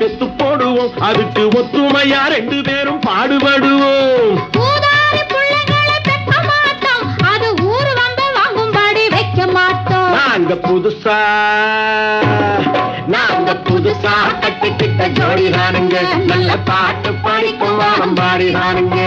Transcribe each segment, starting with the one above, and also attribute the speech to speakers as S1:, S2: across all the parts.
S1: பெத்து போடுவோம், அதுக்கு ஒத்துமையா 2 பேரும் பாடுபடுவோம்.
S2: ஊதாரி புள்ளைகளை பெக்க மாட்டோம், அது ஊரு வந்து வாங்கும்படி வைக்க மாட்டோம்.
S1: நாங்க புதுசா கட்டிக்கிட்ட ஜோடிதானுங்க, நல்ல பாட்டு படிக்கும் வானம் பாடிதானுங்க.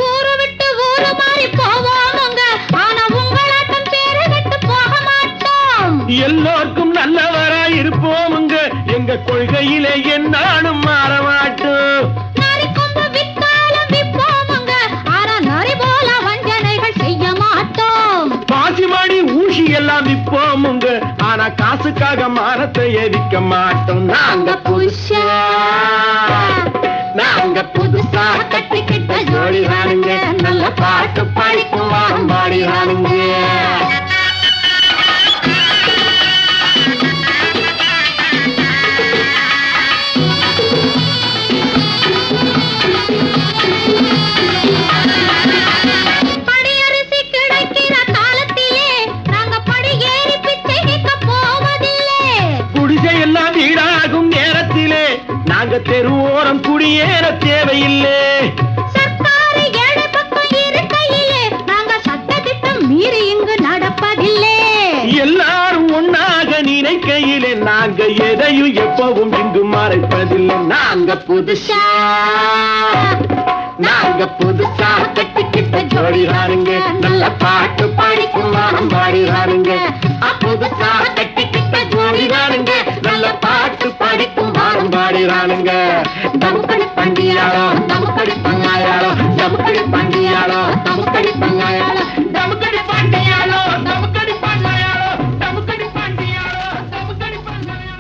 S2: ஊரு விட்டு ஊரு மாறி போவோமுங்க, ஆனா உங்களாட்டம் பேரு விட்டு போக மாட்டோம்.
S1: எல்லோருக்கும் நல்லவரா இருப்போமுங்க, எங்க கொள்கையிலே என்னாலும் மாற மாட்டோம்.
S2: நரி கொம்பு வித்தாலும் விப்போமுங்க, ஆனா நரி போல வஞ்சனைகள் செய்ய மாட்டோம்.
S1: பாசிமணி ஊசி எல்லாம் விற்போமுங்க, ஆனா காசுக்காக மானத்தை எரிக்க மாட்டோம். நாங்க புதுசா கட்டிக்கிட்ட ஜோடிதானுங்க, நல்ல பாட்டு படிக்கும் வானம் பாடிதானுங்க.
S2: படியரிசி கிடைக்கிற காலத்திலே நாங்க படியேறி பிச்சை கேட்க போவதில்லை.
S1: குடிசை எல்லாம் வீடாகும் நேரத்திலே நாங்க தெருவோரம் குடியேற தேவையில்லை.
S2: சர்க்காரு ஏழை பக்கம் இருக்கையிலே நாங்க சட்டத்திட்டம் மீறி இங்கு நடப்பதில்லை.
S1: எல்லாரும் ஒன்னாக நினைக்கையிலே நாங்க எதையும் எப்பவும் இங்கு மறைப்பதில்லை. நாங்க புதுசா கட்டிக்கிட்ட ஜோடிதானுங்க, நல்ல பாட்டு படிக்கும் வானம் பாடிதானுங்க. புதுசா கட்டிக்கிட்ட ஜோடிதானுங்க, நல்ல பாட்டு படிக்கும் வானம் பாடிதானுங்க. தமுக்கடி பண்டியாளோ தமுக்கடி பங்காயாளோ, தமுக்கடி பண்டியாளோ தமுக்கடி பங்காயாளோ, தமுக்கடி பண்டியாளோ தமுக்கடி பங்காயாளோ, தமுக்கடி பண்டியாளோ தமுக்கடி பங்காயாளோ.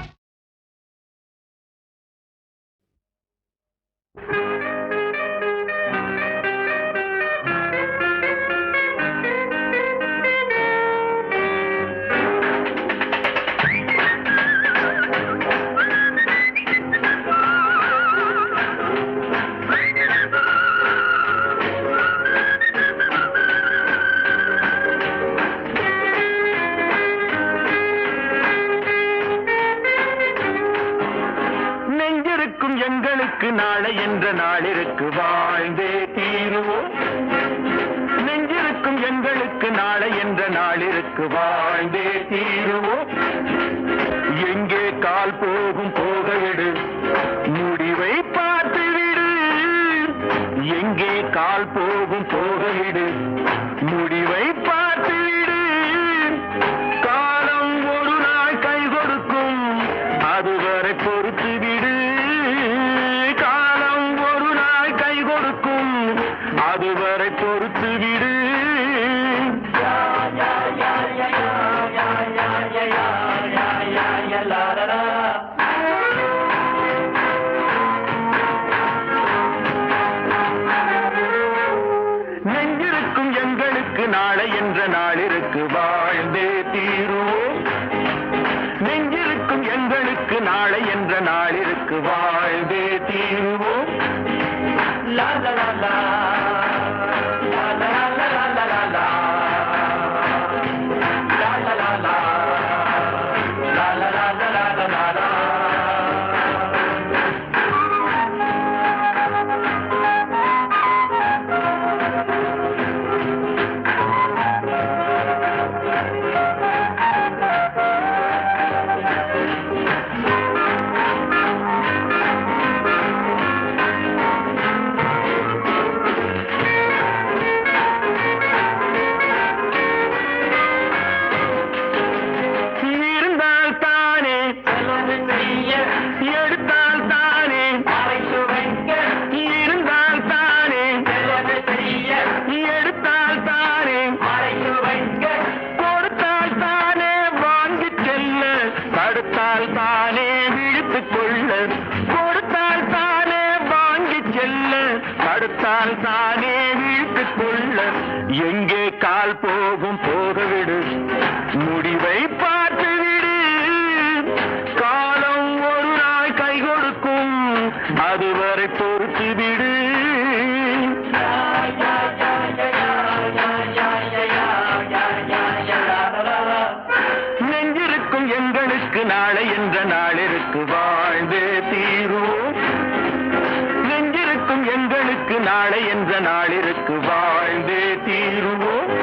S1: நெஞ்சிருக்கும் எங்களுக்கு நாளை என்ற நாளிற்கு வாழ்ந்தே தீருவோம். நெஞ்சிருக்கும் எங்களுக்கு நாளை என்ற நாளிற்கு வாழ்ந்தே தீருவோம். எங்கே கால் போகும் போகவிடு, முடிவை பார்த்து விடு. எங்கே கால் போகும் போகவிடு, முடிவை பார்த்து விடு. காலம் ஒரு நாள் கை கொடுக்கும், அதுவரை பொறுத்து விடு. காலம் ஒரு நாள் கை கொடுக்கும், அதுவரை பொறுத்து விடு. நெஞ்சிருக்கும் எங்களுக்கு நாளை என்ற நாளிற்கு வாழ்ந்தே தீருவோம். நெஞ்சிருக்கும் எங்களுக்கு நாளை என்ற நாளிற்கு வாழ்ந்தே தீருவோம். லா லா லா லா லா லா லா லா லா லா லா லா லா லா லா லா லா லா. தடுத்தால் தானே வீட்டுக் கொள்ள. எங்கே கால் போகும் போகவிடு, முடிவை பார்த்து விடு. காலம் ஒரு நாள் கை கொடுக்கும், அதுவரை பொறுத்து விடு. எங்களுக்கு நாளை என்ற நாளிற்கு வாழ்ந்தே தீருவோம். நெஞ்சிருக்கும் எங்களுக்கு நாளை என்ற நாளிற்கு வாழ்ந்தே தீருவோம்.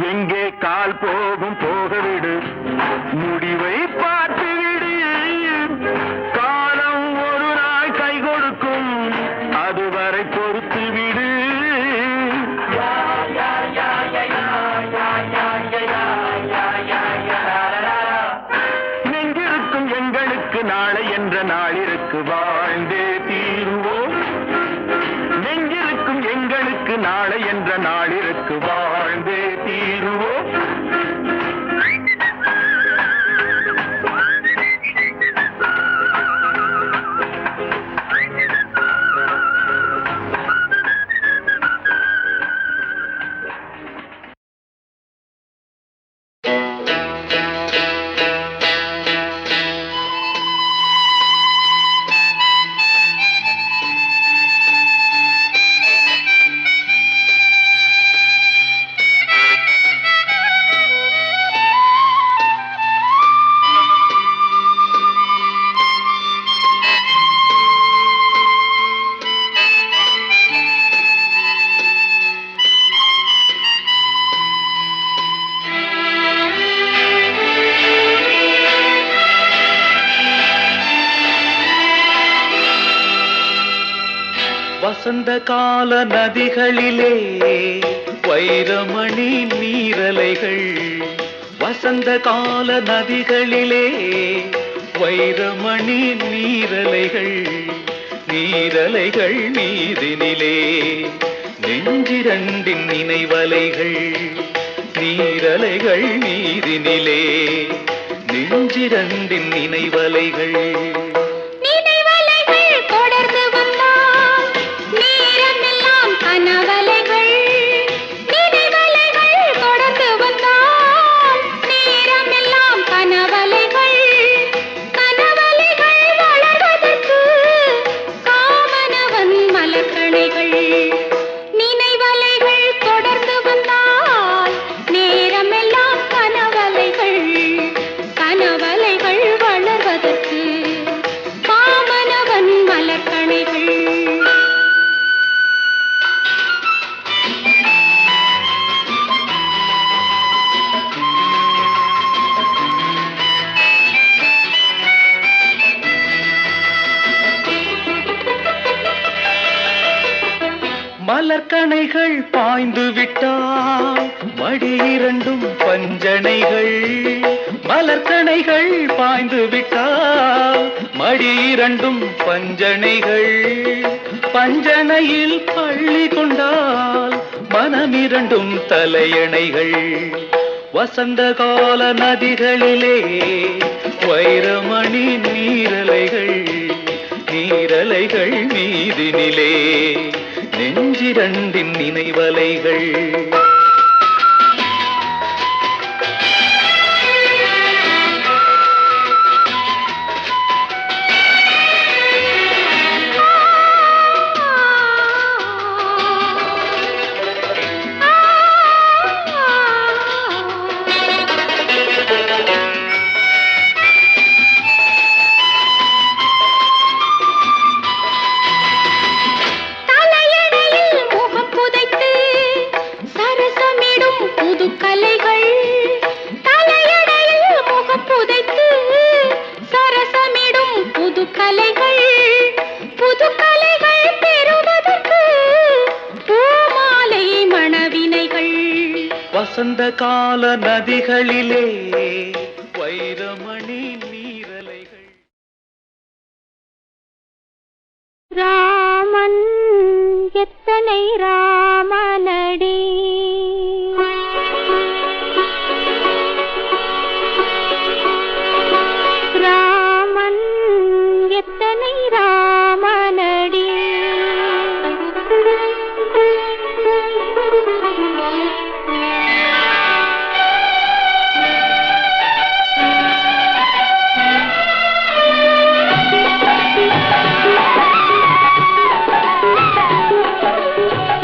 S1: எங்கே கால் போகும் போகவிடு, முடிவை பார்த்துவிடு. காலம் ஒரு நாள் கை கொடுக்கும், அதுவரை பொறுத்து விடு. நெஞ்சிருக்கும் எங்களுக்கு நாளை என்ற நாளிற்கு வாழ்ந்தே தீருவோம். நெஞ்சிருக்கும் எங்களுக்கு நாளை என்ற நாளிற்கு வாழ்ந்தே தீருவோம்.
S3: வசந்த கால நதிகளிலே வைரமணி நீரலைகள். வசந்த கால நதிகளிலே வைரமணி நீரலைகள். நீரலைகள் நீதினிலே நெஞ்சிரண்டின் நினைவலைகள். நீரலைகள் நீதினிலே நெஞ்சிரண்டின் நினைவலைகள். மலர்கணைகள் பாய்ந்து விட்டால் மடி இரண்டும் பஞ்சனைகள். மலர்கணைகள் பாய்ந்து விட்டால் மடி இரண்டும் பஞ்சனைகள். பஞ்சனையில் பள்ளி கொண்டால் மனமிரண்டும் தலையணைகள். வசந்த கால நதிகளிலே வைரமணி நீரலைகள். நீரலைகள் மீதினிலே நெஞ்சிரண்டின் நினைவலைகள்.
S2: புது கலைகள் பெறுவதற்கு பூமாலை மணவினை
S3: வசந்த கால நதிகளிலே வைரமணி நீரலைகள்.
S2: ராமன் எத்தனை ராமனடி ராமன் எத்தனை ராமனடி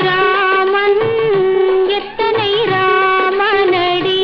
S2: ராமன் எத்தனை ராமனடி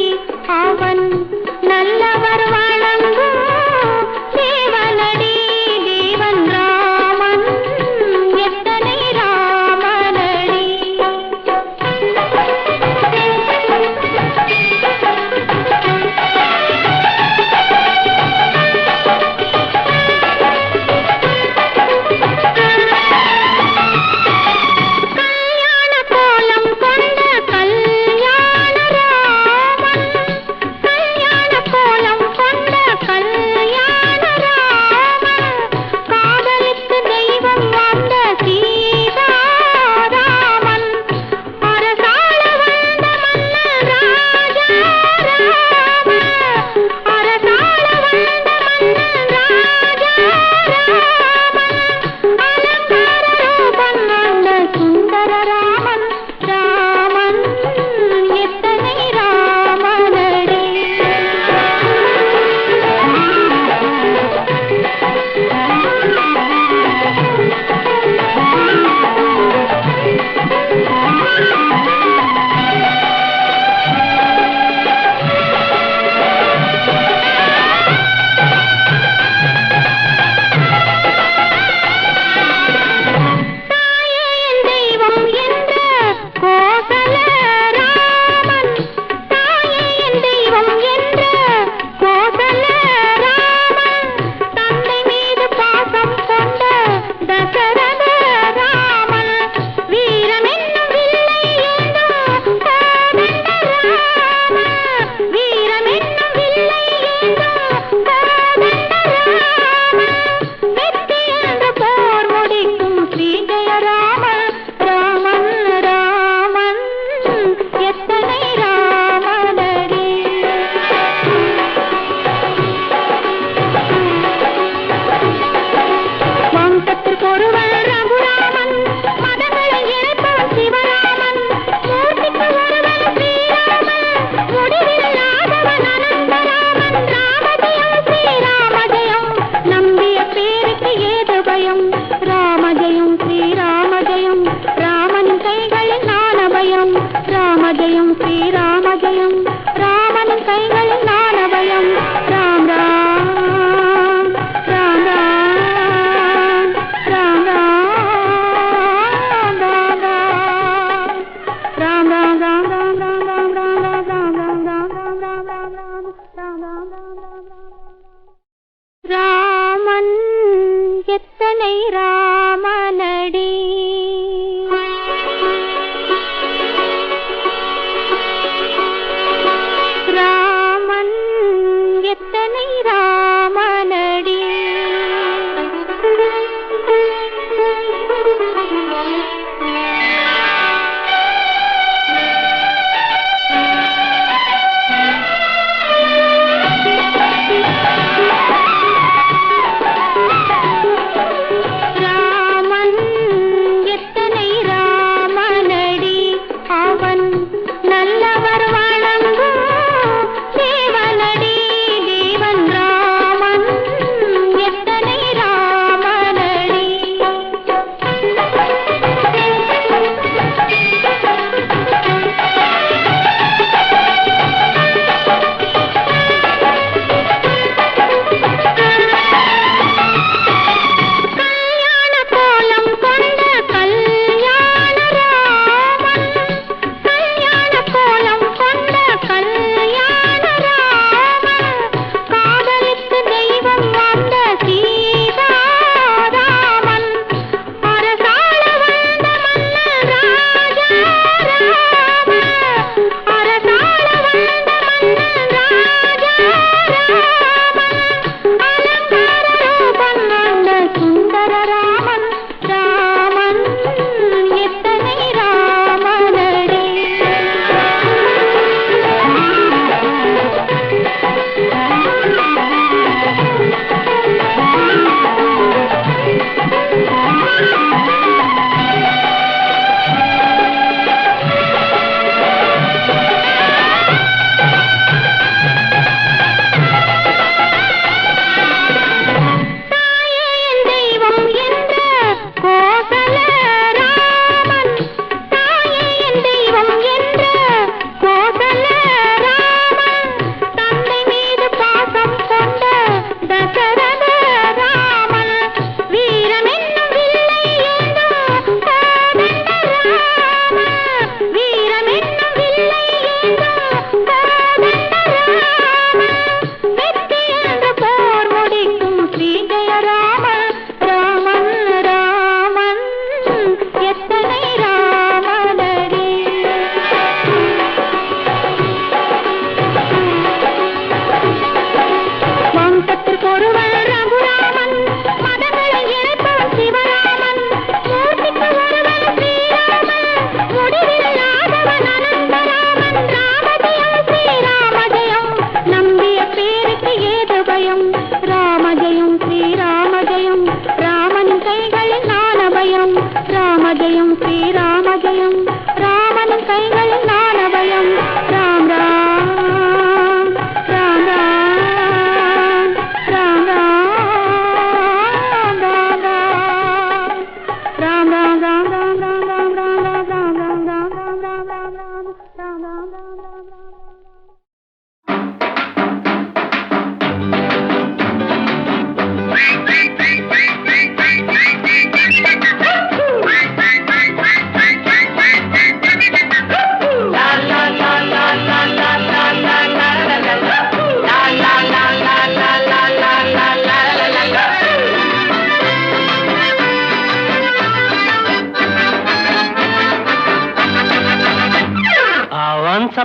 S2: ராமன் எத்தனை ராமனடி ராமன்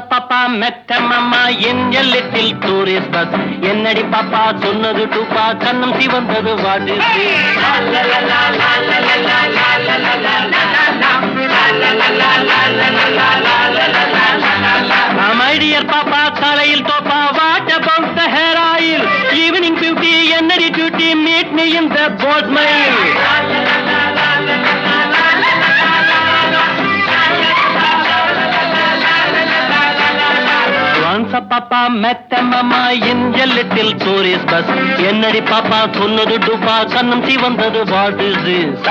S1: பாப்பா மெத்த மாமா என் எல்லிட்டில் டூரிஸ்ட் பஸ் என்னடி பாப்பா சொன்னது டூப்பா கண்ணம் சிவந்தது வாடு மைடியர் பாப்பா காலையில் தோப்பா what about the hair oil evening beauty என்னடி duty meet me in the boat mile பாப்பா மெத்த மாமா என் லிட்டில் டூரிஸ்ட் பஸ் என்னடி பாப்பா சொன்னது டூப்பா கண்ணம் சிவந்தது வாட் இஸ் திஸ்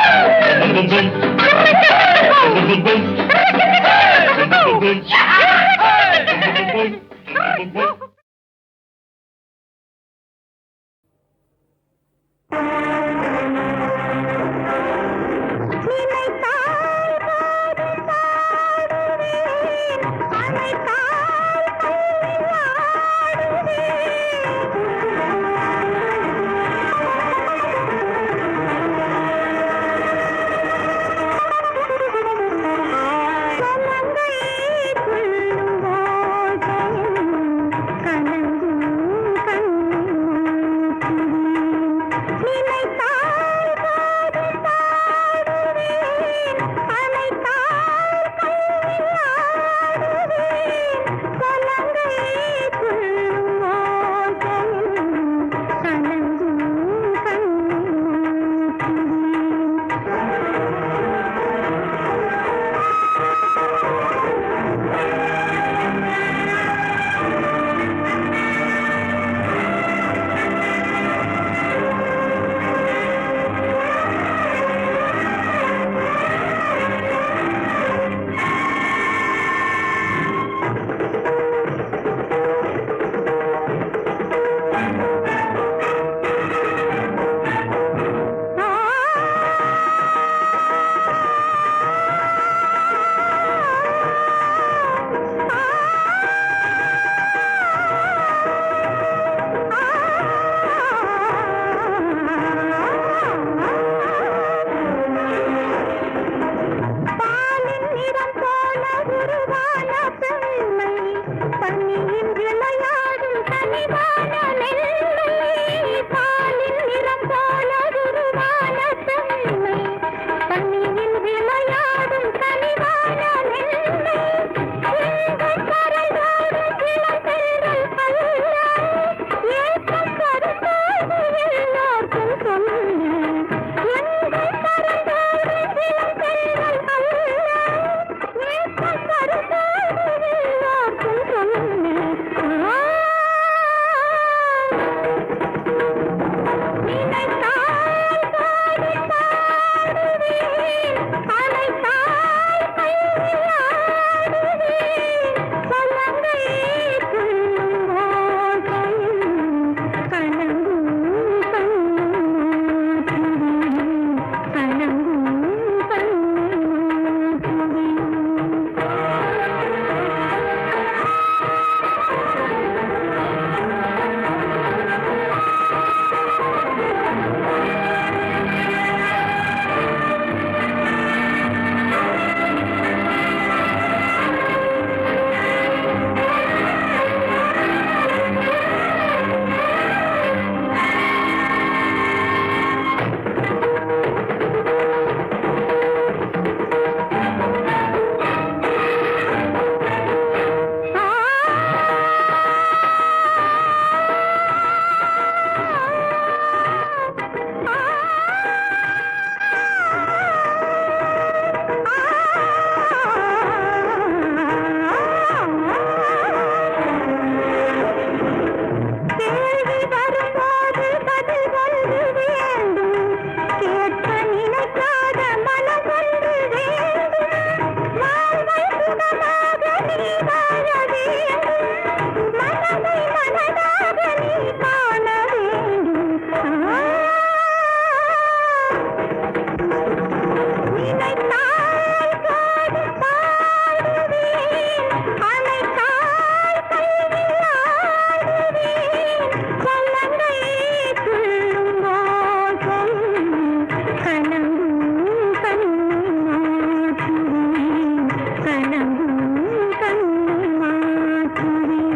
S4: கனவும் கண்ணு மாற்றுவேன்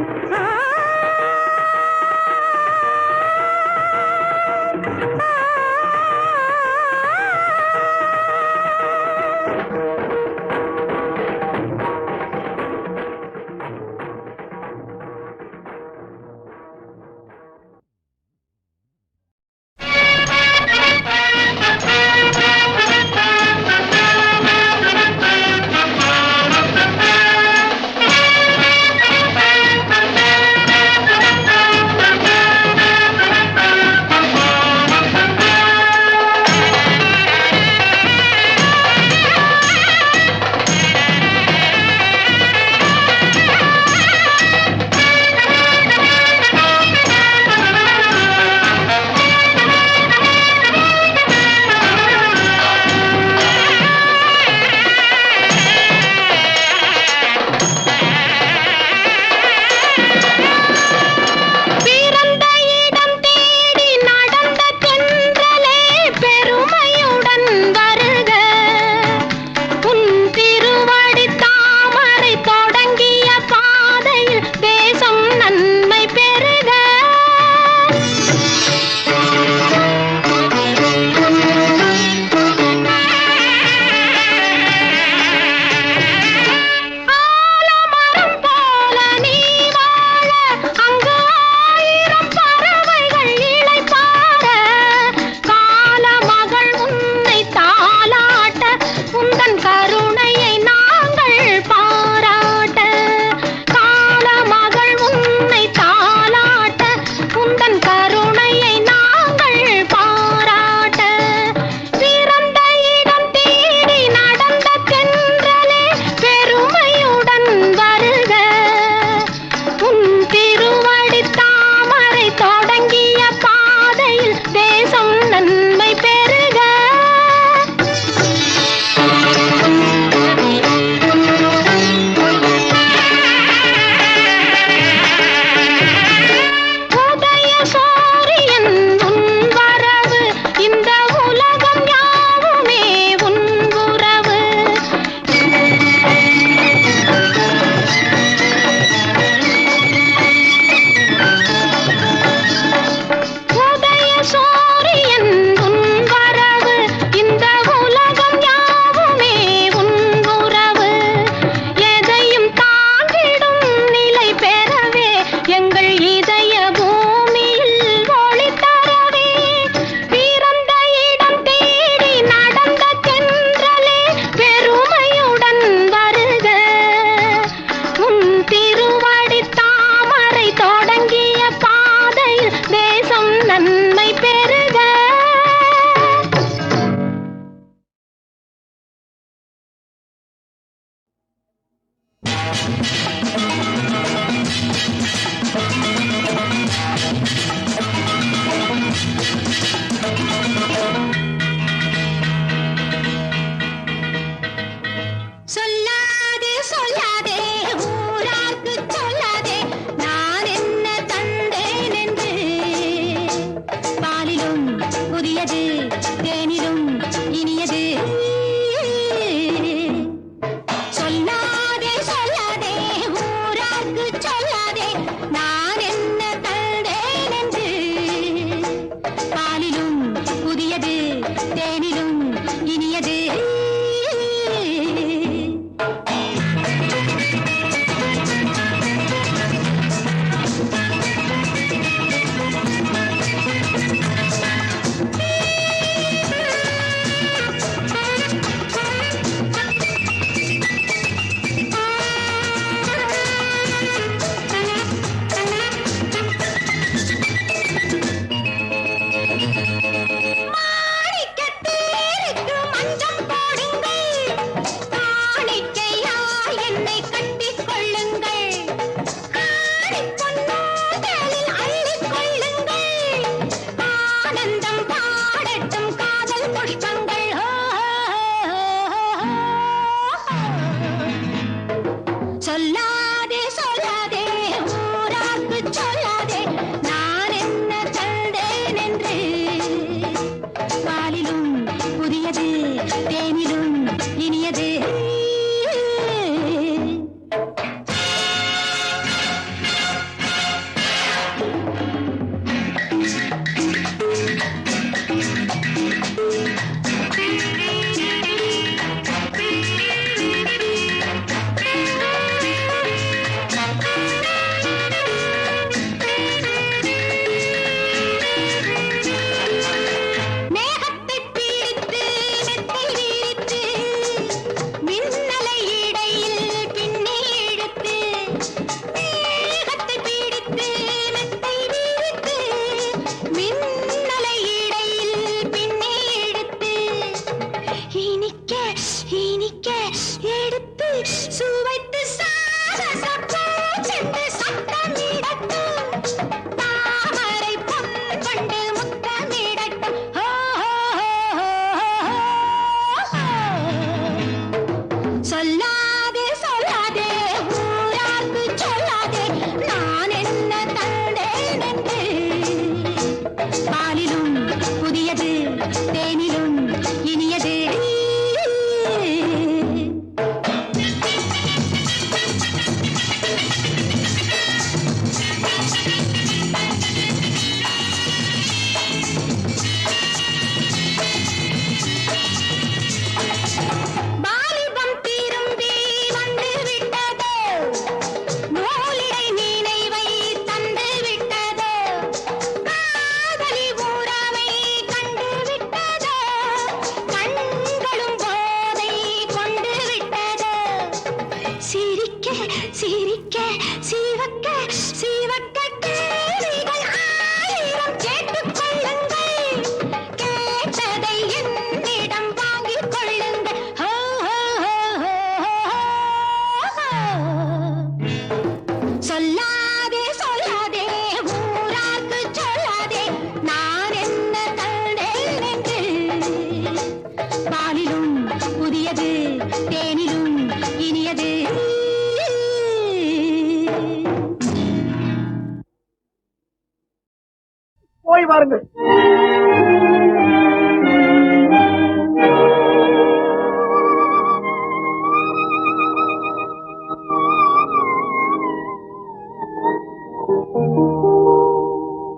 S1: வாருங்கள்.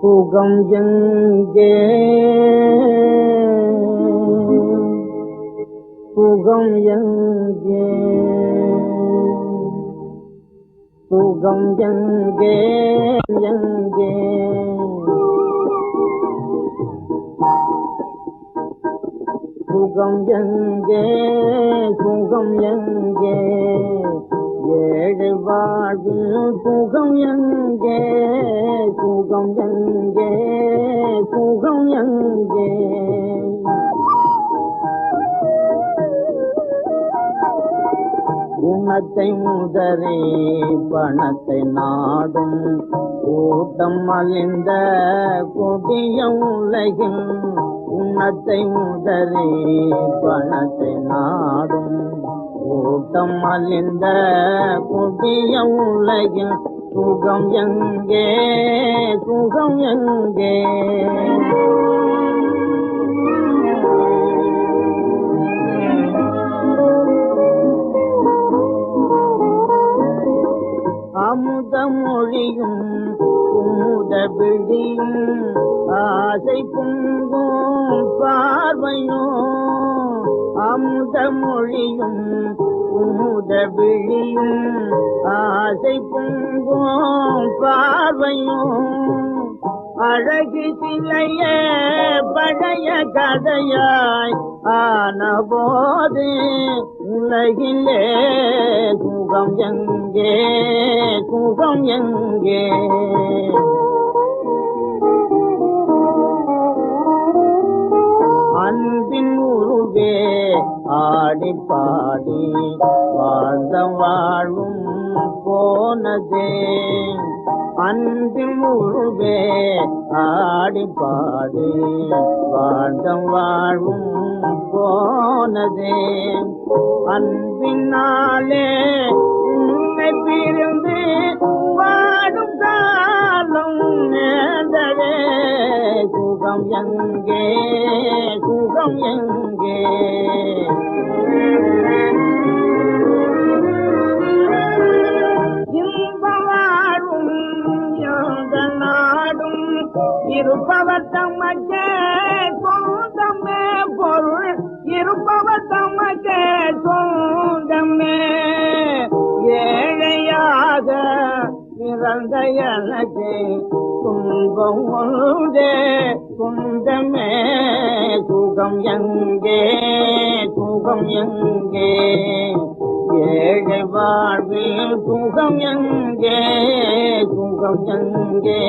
S1: சுகம் எங்கே சுகம் எங்கே சுகம் எங்கே எங்கே சுகம் எங்கே சுகம் எங்கே ஏழு வாழ்வில் சுகம் எங்கே சுகம் எங்கே சுகம் எங்கே குணத்தை முதரே பணத்தை நாடும் கூட்டம் அழிந்த கொடிய உலகில் குணத்தை முதரே பணத்தை நாடும் கூட்டம் அழிந்த கொடிய உலகில் சுகம் எங்கே சுகம் எங்கே அமுத மொழியும் குமுத விழியும் ஆசை பொங்கும் பார்வையோ அமுத மொழியும் குமுத விழியும் ஆசை பொங்கும் பார்வையோ அழகு சிலையே பழைய கதையாய் ஆன போது உலகிலே சுகம் எங்கே சுகம் எங்கே அன்பின் உருவே ஆடி பாடி வாழ்ந்த வாழும் போனதே அன்பின் உருவே ஆடி பாடி வாழ்ந்த வாழும் போனதே அன்பினாலே உன்னை பிரிந்து வாடும் காலம் நேர்ந்ததே சுகம் எங்கே சுகம் எங்கே இன்ப வாழும் எந்த நாடும் இருப்பவர் தமக்கே சொந்தமே பொருள் இருப்பவர் தமக்கே சொந்தமே ஏழையாக பிறந்த எனக்கு துன்பம் ஒன்றே சொந்தமே சுகம் எங்கே சுகம் எங்கே ஏழை வாழ்வில் சுகம் எங்கே சுகம் எங்கே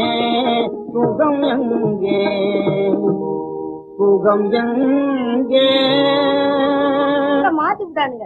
S1: சுகம் எங்கே சுகம் எங்கே
S4: மாத்திட்டானுங்க.